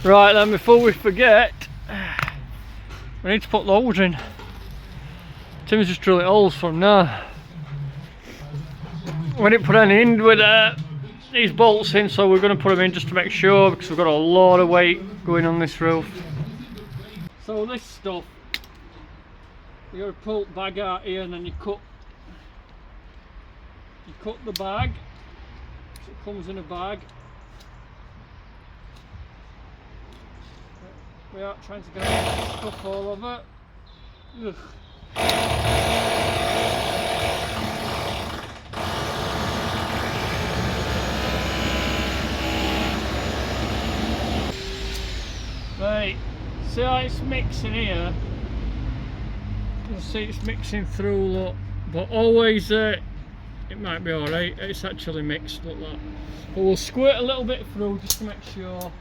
Right then, before we forget, we need to put the holes in. Tim's just drilling holes from now. We didn't put any in with these bolts in, so we're going to put them in just to make sure, because we've got a lot of weight going on this roof. So this stuff, you got to pull the bag out here, and then you cut the bag, so it comes in a bag. We are trying to get stuff all over. Ugh. Right, see how it's mixing here? You can see it's mixing through, look, but always it might be alright. It's actually mixed, look that. But we'll squirt a little bit through just to make sure.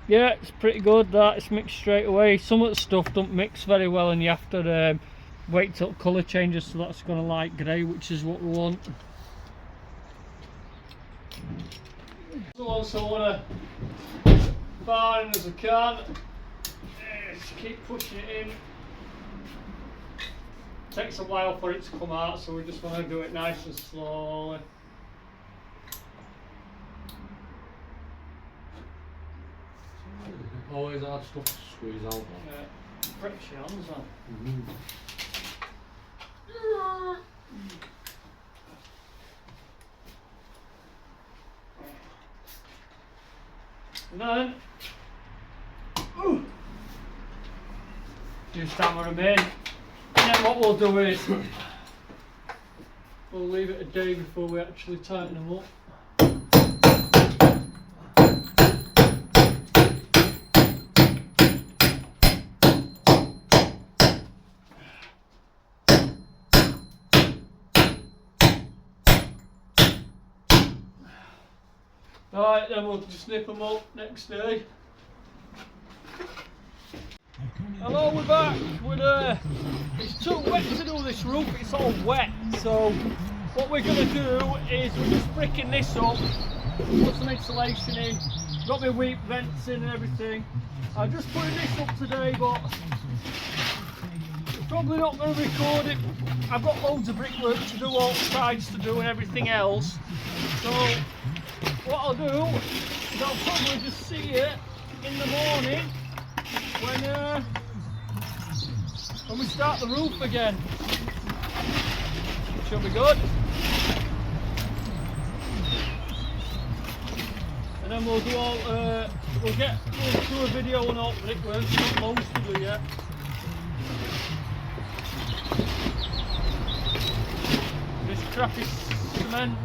Yeah, it's pretty good, that. It's mixed straight away. Some of the stuff don't mix very well, and you have to wait till colour changes, so that's going to light grey, which is what we want. So also want to far in as I can. Just keep pushing it in. Takes a while for it to come out, so we just want to do it nice and slowly. Always hard stuff to squeeze out. Yeah, breaks your hands on. And then just hammer them in. And then what we'll do is we'll leave it a day before we actually tighten them up. Alright, then we'll just nip them up next day. Hello, we're back. It's too wet to do this roof, it's all wet. So what we're going to do is we're just bricking this up, put some insulation in, got my weep vents in and everything. I'm just putting this up today, but we're probably not going to record it. I've got loads of brickwork to do, all sides to do and everything else. So what I'll do is I'll probably just see it in the morning when we start the roof again. Should be good. And then we'll do all we'll do a video on all brickwork, not loads to do yet. This crappy cement.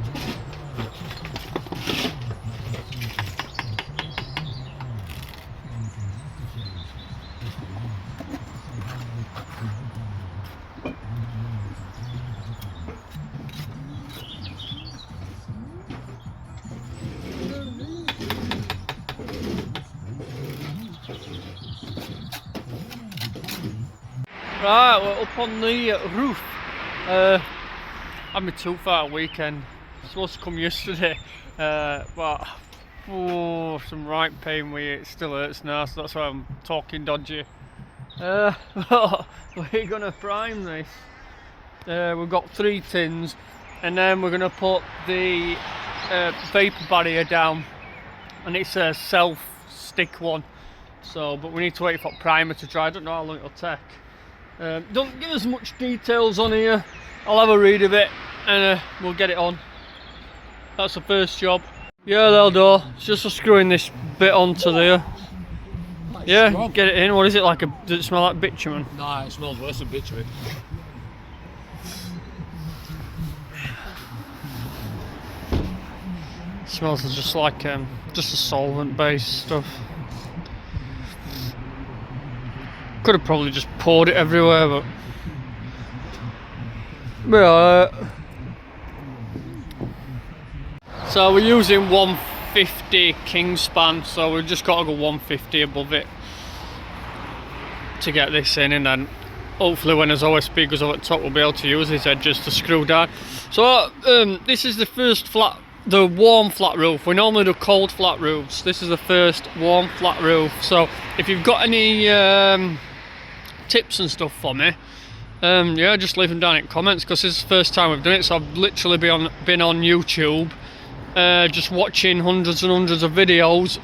Right, we're up on the roof. Had my tooth out weekend. Supposed to come yesterday, but some right pain with it. It still hurts now, so that's why I'm talking dodgy. We're gonna prime this. We've got 3 tins, and then we're gonna put the vapour barrier down, and it's a self-stick one. So, but we need to wait for primer to dry. I don't know how long it'll take. Don't give us much details on here. I'll have a read of it and we'll get it on. That's the first job. Yeah, that'll do. It's just for screwing this bit onto there. Nice, yeah, strong. Get it in. What is it like? Does it smell like bitumen? Nah, it smells worse than bitumen. It smells just like just a solvent-based stuff. Could have probably just poured it everywhere, but yeah. So we're using 150 Kingspan, so we've just got to go 150 above it to get this in, and then hopefully when his OSB goes over the top we'll be able to use his edges to screw down. So this is the first flat the warm flat roof. We normally do cold flat roofs. This is the first warm flat roof. So if you've got any tips and stuff for me, yeah, just leave them down in comments, because this is the first time we've done it. So I've literally been on YouTube, just watching hundreds and hundreds of videos.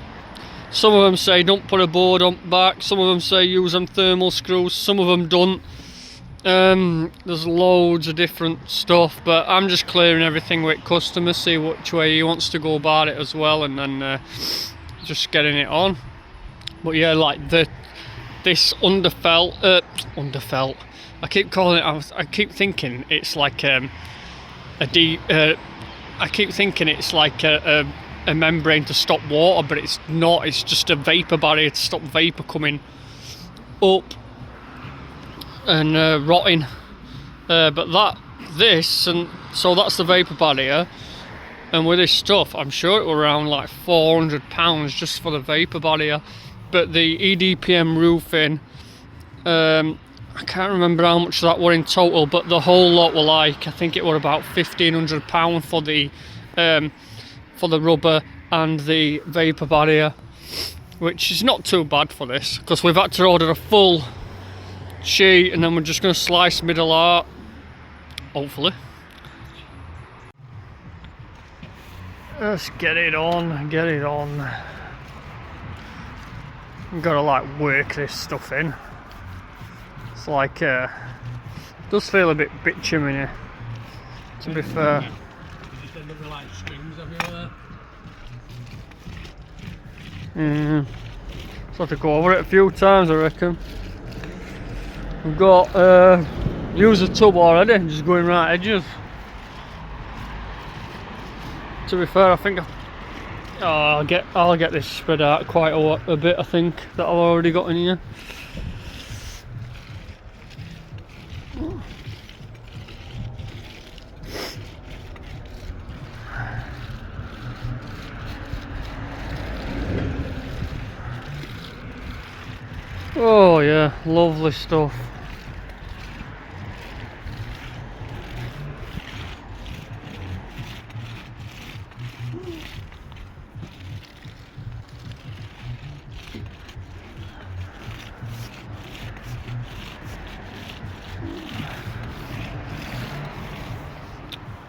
Some of them say don't put a board on back, some of them say use them thermal screws, some of them don't. There's loads of different stuff, but I'm just clearing everything with customers, see which way he wants to go about it as well, and then just getting it on. But yeah, like this underfelt, I keep calling it, I keep thinking it's like I keep thinking it's like a membrane to stop water, but it's not. It's just a vapor barrier to stop vapor coming up and rotting. But this, and so that's the vapor barrier. And with this stuff, I'm sure it was around like £400 just for the vapor barrier. But the EDPM roofing, I can't remember how much that were in total, but the whole lot were like, I think it were about £1,500 for the rubber and the vapor barrier, which is not too bad for this, because we've had to order a full sheet, and then we're just going to slice middle out, hopefully. Let's get it on, get it on. I've got to like work this stuff in. It's like, does feel a bit bitumen, to be fair. Just end up with like strings everywhere. So I have to go over it a few times, I reckon. We've got used a tub already, just going right edges. To be fair, I think I'll get this spread out quite a bit. I think that I've already got in here. Oh yeah, lovely stuff.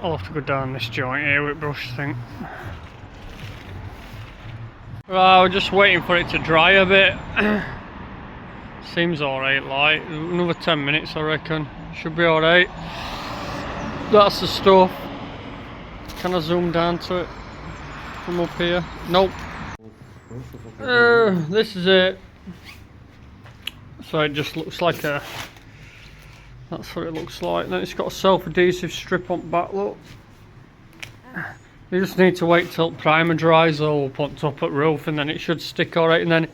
I'll have to go down this joint here with brush, I think. Right, we're just waiting for it to dry a bit. Seems alright, like another 10 minutes I reckon. Should be alright. That's the stuff. Can I zoom down to it from up here? Nope. This is it. So it just looks like a, that's what it looks like. Then it's got a self-adhesive strip on back, look. You just need to wait till primer dries all up on top of the roof, and then it should stick alright. And then it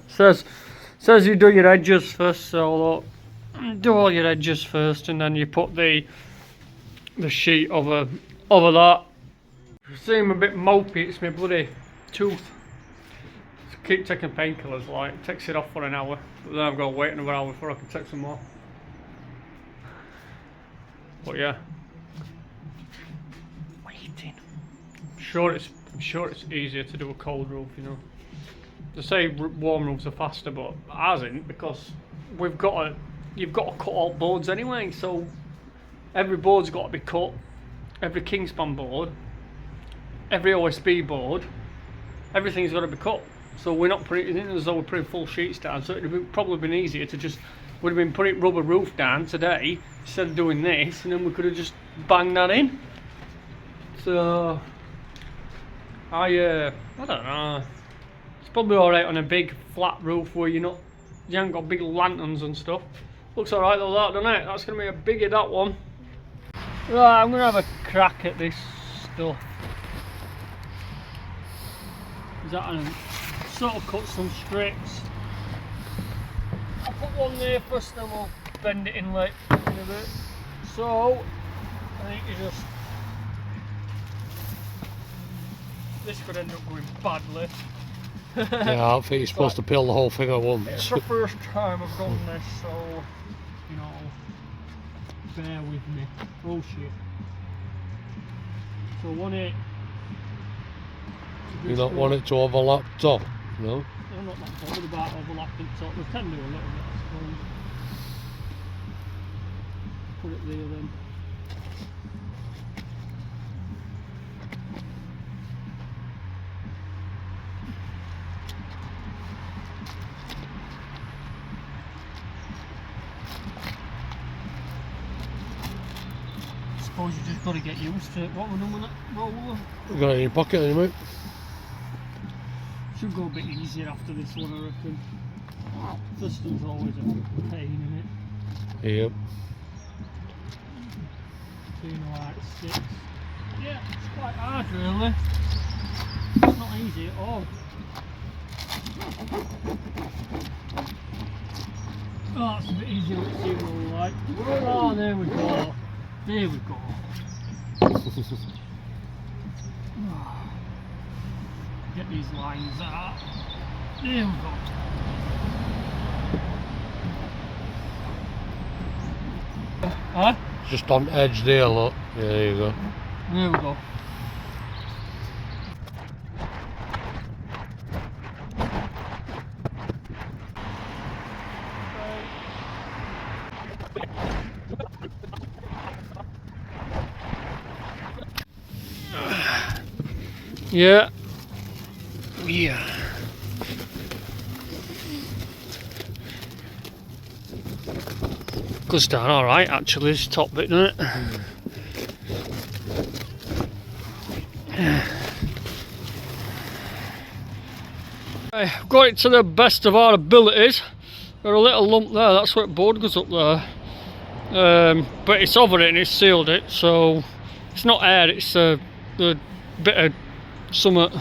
says you do your edges first, so look, do all your edges first, and then you put the sheet over that. If you seem a bit mopey, it's my bloody tooth. Just keep taking painkillers, like it takes it off for an hour, but then I've got to wait another hour before I can take some more. But yeah, waiting. I'm sure it's easier to do a cold roof, you know. They say warm roofs are faster, but ours isn't, because you've got to cut all boards anyway. So every board's got to be cut. Every Kingspan board, every OSB board, everything's got to be cut. So we're not putting it in as though we're putting full sheets down. So it'd have probably been easier to just, would have been putting rubber roof down today instead of doing this, and then we could have just banged that in. So I don't know. It's probably alright on a big flat roof where you haven't got big lanterns and stuff. Looks alright though, that, doesn't it? That's gonna be a biggie, that one. Right, I'm gonna have a crack at this stuff. Is that an sort of cut some strips? I'll put one there first, then we'll bend it in like in a bit. So I think you just, this could end up going badly. Yeah, I think you're supposed to peel the whole thing at once. It's the first time I've done this, so you know, bear with me. Oh shit. So You don't want it to overlap top, no? I'm not that bothered about overlapping top. We can do a little bit, I suppose. Put it there then. I suppose you just got to get used to it. What we're doing with that roller? You got it in your pocket then, mate? Should go a bit easier after this one, I reckon. First one's always a pain, innit? Yep. Like 6. Yeah, it's quite hard really. It's not easy at all. Oh, it's a bit easier to see what we like. Oh, there we go. There we go. Get these lines out. There we go. Huh? Just on edge there, look. Yeah, there you go. There we go. Yeah. Yeah. Goes down alright actually, this top bit, doesn't it? I've got it to the best of our abilities. Got a little lump there, that's where the board goes up there. But it's over it and it's sealed it, so it's not air, it's a bit of something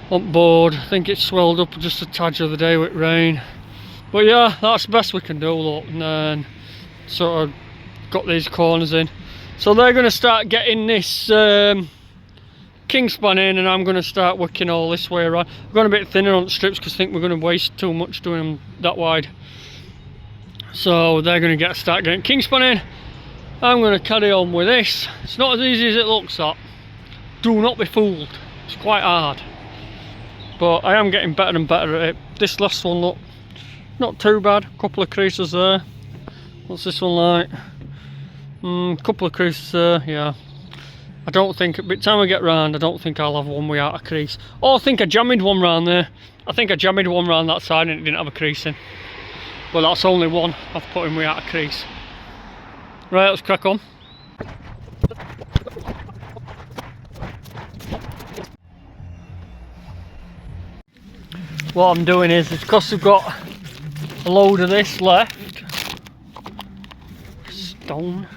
on board. I think it swelled up just a tad the other day with rain. But yeah, that's the best we can do, look, and then sort of got these corners in. So they're going to start getting this kingspan in, and I'm going to start working all this way around. I've gone a bit thinner on the strips because I think we're going to waste too much doing them that wide. So they're going to start getting kingspan in. I'm going to carry on with this. It's not as easy as it looks, that. Do not be fooled. It's quite hard. But I am getting better and better at it. This last one, look, not too bad. A couple of creases there. What's this one like? Couple of creases there, yeah. I don't think, by the time I get round, I don't think I'll have one without a crease. Oh, I think I jammed one round there. I think I jammed one round that side and it didn't have a crease in. But that's only one I've put in without a crease. Right, let's crack on. What I'm doing is, because we've got a load of this left, stone,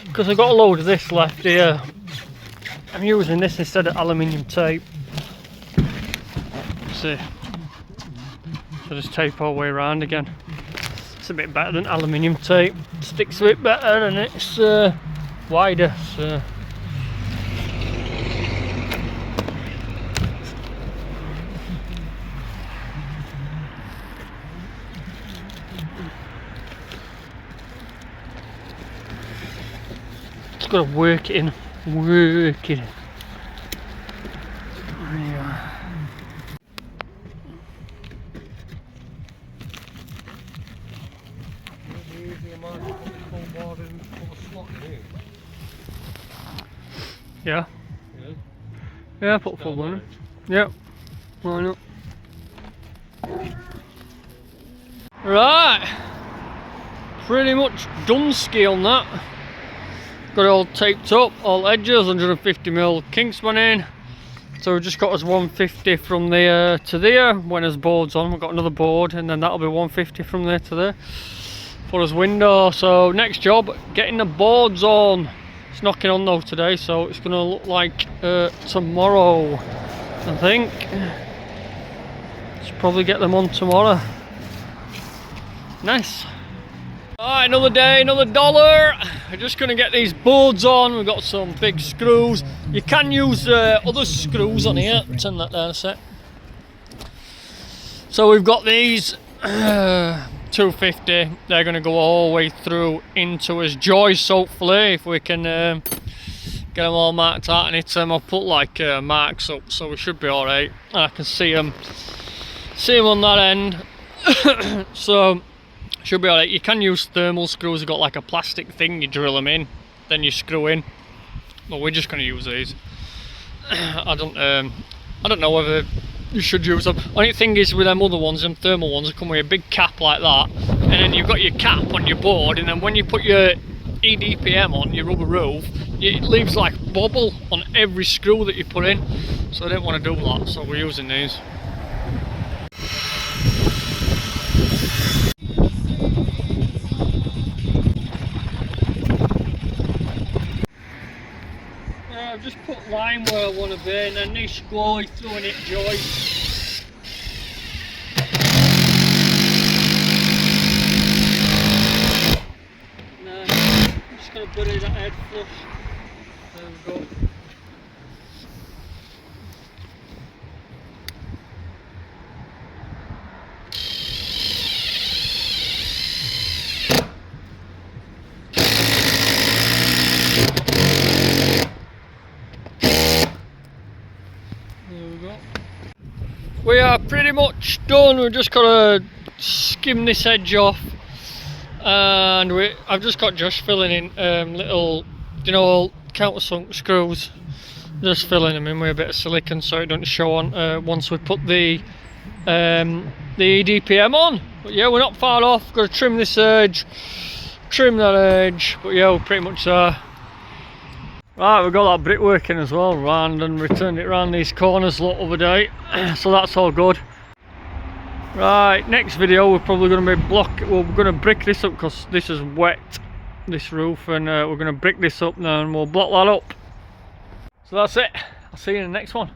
because I've got a load of this left here, I'm using this instead of aluminium tape. See, so just tape all the way around again. It's a bit better than aluminium tape, sticks a bit better and it's wider. So. Got to work it in, work it in. Yeah. Yeah. Yeah, put full one in. Yeah. Why not? Right. Pretty much done ski on that. Got it all taped up, all edges, 150mm kingspan in. So we've just got us 150 from there to there. When there's boards on, we've got another board, and then that'll be 150 from there to there for us window. So next job, getting the boards on. It's knocking on though today, so it's gonna look like tomorrow, I think. Should probably get them on tomorrow. Nice. Alright, another day, another dollar. We're just going to get these boards on. We've got some big screws. You can use other screws on here. Turn that down a sec. So we've got these 250. They're going to go all the way through into his joist, hopefully, if we can get them all marked out in it. I'll put like marks up, so we should be alright. And I can see them on that end. So should be alright. You can use thermal screws. You've got like a plastic thing, you drill them in, then you screw in. Well, we're just going to use these. I don't know whether you should use them. Only thing is with them other ones, them thermal ones, they come with a big cap like that, and then you've got your cap on your board, and then when you put your EDPM on your rubber roof, it leaves like bubble on every screw that you put in. So I didn't want to do that, so we're using these. I've just put line where I want to be, and then this screw through in it joist. Now, I'm just going to bury that head flush. There we go. We are pretty much done. We've just got to skim this edge off, and I've just got Josh filling in little, you know, countersunk screws. Just filling them in with a bit of silicone so it doesn't show on once we put the EDPM on. But yeah, we're not far off. Got to trim this edge, trim that edge. But yeah, we're pretty much there. Right, we've got that brickwork in as well, round, and returned it round these corners the other day, so that's all good. Right, next video we're probably going to be we're going to brick this up because this is wet, this roof, and we're going to brick this up now and we'll block that up. So that's it. I'll see you in the next one.